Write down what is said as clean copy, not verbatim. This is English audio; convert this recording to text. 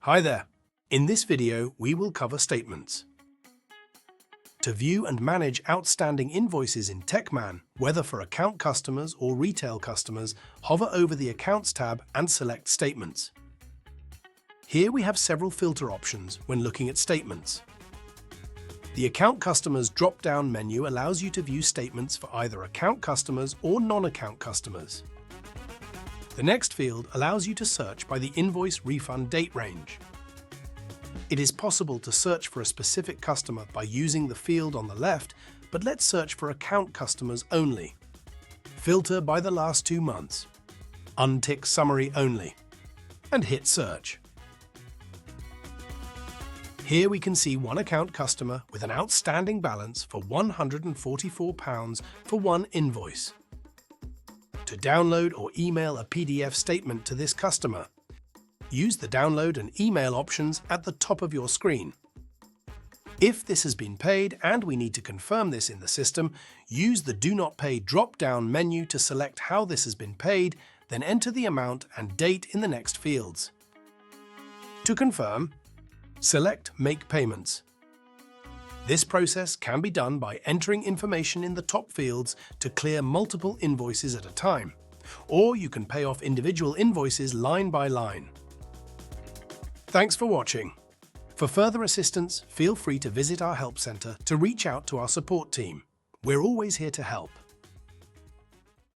Hi there. In this video, we will cover statements. To view and manage outstanding invoices in TechMan, whether for account customers or retail customers, hover over the Accounts tab and select Statements. Here we have several filter options when looking at statements. The Account Customers drop-down menu allows you to view statements for either account customers or non-account customers. The next field allows you to search by the invoice refund date range. It is possible to search for a specific customer by using the field on the left, but let's search for account customers only. Filter by the last 2 months. Untick Summary Only. And hit Search. Here we can see one account customer with an outstanding balance for £144 for one invoice. To download or email a PDF statement to this customer, use the download and email options at the top of your screen. If this has been paid and we need to confirm this in the system, use the Do Not Pay drop-down menu to select how this has been paid, then enter the amount and date in the next fields. To confirm, select Make Payments. This process can be done by entering information in the top fields to clear multiple invoices at a time, or you can pay off individual invoices line by line. Thanks for watching. For further assistance, feel free to visit our help center to reach out to our support team. We're always here to help.